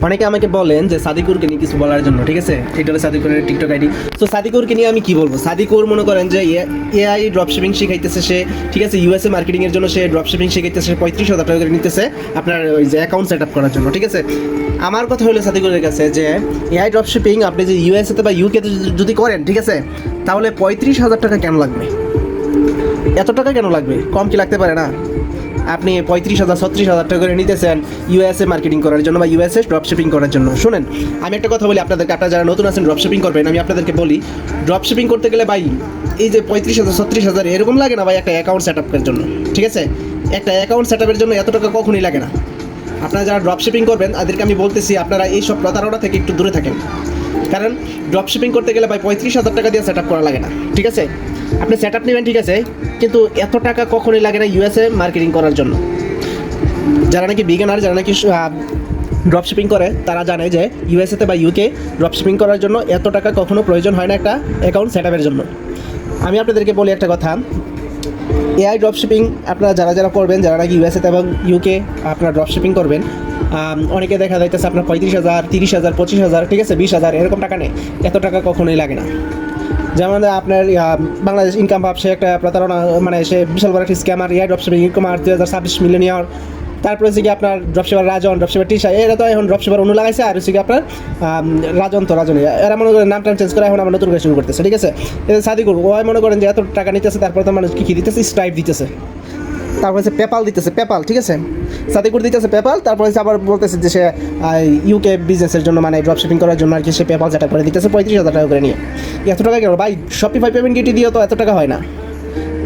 অনেকে আমাকে বলেন যে সাদিকুরকে নিয়ে কিছু বলার জন্য, ঠিক আছে? এটা হলো সাদিকুরের টিকটক আইডি। তো সাদিকুরকে নিয়ে আমি কি বলবো? সাদিকুর মনে করেন যে এআই ড্রপশিপিং শিখাইতেছে সে, ঠিক আছে? ইউএসএ মার্কেটিংয়ের জন্য সে ড্রপশিপিং শিখাইতেছে, 35,000 টাকা করে নিতেছে আপনার ওই যে অ্যাকাউন্ট সেট আপ করার জন্য, ঠিক আছে? আমার কথা হলো সাদিকুরের কাছে যে এআই ড্রপশিপিং আপনি যে ইউএসএতে বা ইউকেতে যদি করেন, ঠিক আছে, তাহলে 35,000 টাকা কেন লাগবে? এত টাকা কেন লাগবে? কম কি লাগতে পারে না? আপনি 35,000 36,000 টাকা করে নিতেছেন ইউএসএ মার্কেটিং করার জন্য বা ইউএসএ ড্রপশিপিং করার জন্য। শুনেন, আমি একটা কথা বলি আপনাদেরকে, আপনারা যারা নতুন আছেন ড্রপশিপিং করবেন, আমি আপনাদেরকে বলি ড্রপশিপিং করতে গেলে ভাই এই যে 35,000 36,000 এরকম লাগে না ভাই একটা অ্যাকাউন্ট সেট আপের জন্য, ঠিক আছে? একটা অ্যাকাউন্ট সেট আপের জন্য এত টাকা কখনোই লাগে না। আপনারা যারা ড্রপশিপিং করবেন তাদেরকে আমি বলতেছি আপনারা এই সব প্রতারণা থেকে একটু দূরে থাকেন, কারণ ড্রপশিপিং করতে গেলে ভাই 35,000 টাকা দিয়ে সেট আপ করা লাগে না, ঠিক আছে? আপনি সেট আপ নেবেন, ঠিক আছে, কিন্তু এত টাকা কখনোই লাগে না ইউএসএ মার্কেটিং করার জন্য। যারা নাকি বিগিনার, যারা নাকি ড্রপশিপিং করে তারা জানে যে ইউএসএতে বা ইউকে ড্রপশিপিং করার জন্য এত টাকা কখনো প্রয়োজন হয় না একটা অ্যাকাউন্ট সেট আপের জন্য। আমি আপনাদেরকে বলি একটা কথা, এআই ড্রপশিপিং আপনারা যারা যারা করবেন, যারা নাকি ইউএসএতে এবং ইউকে আপনারা ড্রপশিপিং করবেন, অনেকে দেখা যাইতেছে আপনার 35,000 30,000 25,000, ঠিক আছে, 20,000 এরকম টাকা নেই। এত টাকা কখনোই লাগে না। যেমন আপনার বাংলাদেশ ইনকাম হাব, সে একটা প্রতারণা, মানে সে বিশাল বড় একটা scammer, AI dropshipping e-commerce 2026 millionaire. তারপরে হচ্ছে কি আপনার ড্রপশিপার রাজন, ড্রপশিপার টিশা, এরা তো এখন ড্রপশিপার অনু লাগাইছে, আর হচ্ছে কি আপনার রাজনী, এরা মনে করেন নাম টাম চেঞ্জ করে এখন আমরা নতুন করে শুরু করতেছে, ঠিক আছে? এটা সাদিকুর ওই মনে করেন যে এত টাকা নিতেছে, তারপরে তো মানুষ কী দিতেছে, স্ট্রাইপ দিতেছে, তারপর হচ্ছে পেপাল দিতেছে, পেপাল, ঠিক আছে? সাদিকুর দিতেছে পেপাল, তারপর হচ্ছে আবার বলতেছে যে সে ইউকে বিজনেসের জন্য, মানে ড্রপশিপিং করার জন্য আর কি, সে পেপাল যেটা করে দিতেছে 35,000 টাকা করে নিয়ে। এত টাকা কেন ভাই? শপিফাই পেমেন্ট গেটে দিয়ে তো এত টাকা হয় না।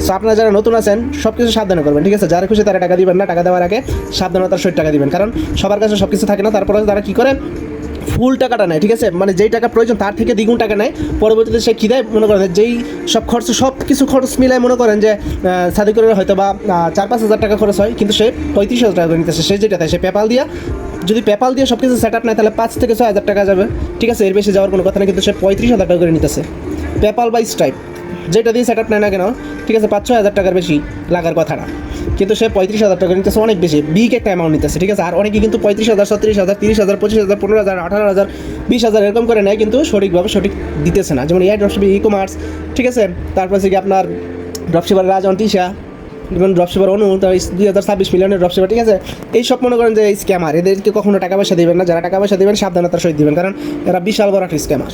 সো আপনারা যারা নতুন আছেন সব কিছু সাবধানে করবেন, ঠিক আছে? যারা খুশি তারা টাকা দিবেন না, টাকা দেওয়ার আগে সাবধানতার সহিত টাকা দিবেন, কারণ সবার কাছে সব কিছু থাকে না। তারপরে তারা কী করে ফুল টাকাটা নেয়, ঠিক আছে? মানে যেই টাকা প্রয়োজন তার থেকে দ্বিগুণ টাকা নেয়। পরবর্তীতে সে কী দেয় মনে করেন, যেই সব খরচ, সব কিছু খরচ মিলায় মনে করেন যে সাদিকুরের হয়তো বা 4-5 হাজার টাকা খরচ হয়, কিন্তু সে 35,000 টাকা করে নিতেছে। সে যেটা তাই সে পেপাল দিয়া, যদি পেপাল দিয়ে সব কিছু সেট আপ নেয় তাহলে 5 থেকে 6 হাজার টাকা যাবে, ঠিক আছে? এর বেশি যাওয়ার কোনো কথা নেই, কিন্তু সে 35,000 টাকা করে নিতেছে পেপাল বা স্ট্রাইপ, যেটা দিয়ে সেট আপ নেয় না কেন, ঠিক আছে? 5-6 হাজার টাকার বেশি লাগার কথা না, কিন্তু সে 35,000 টাকা নিতেছে, অনেক বেশি, বিগ একটা অ্যামাউন্ট নিতেছে, ঠিক আছে? আর অনেকে কিন্তু 35,000 36,000 30,000 25,000 15,000 18,000 20,000 এরকম করে নেয়, কিন্তু সঠিকভাবে সঠিক দিতেছে না। যেমন এআই ড্রপশিপিং, ই-কমার্স, ঠিক আছে? তারপর হচ্ছে কি আপনার ড্রপশিপার রাজন, টিশা, যেমন ড্রপশিপার অনু, 2026 মিলিয়নের ড্রপশিপার, ঠিক আছে? এই সব মনে করেন যে স্ক্যামার, এদেরকে কখনো টাকা পয়সা দেবেন না। যারা টাকা পয়সা দেবেন সাবধানতার সহিত দেবেন, কারণ এরা বিশাল বড় একটা স্ক্যামার।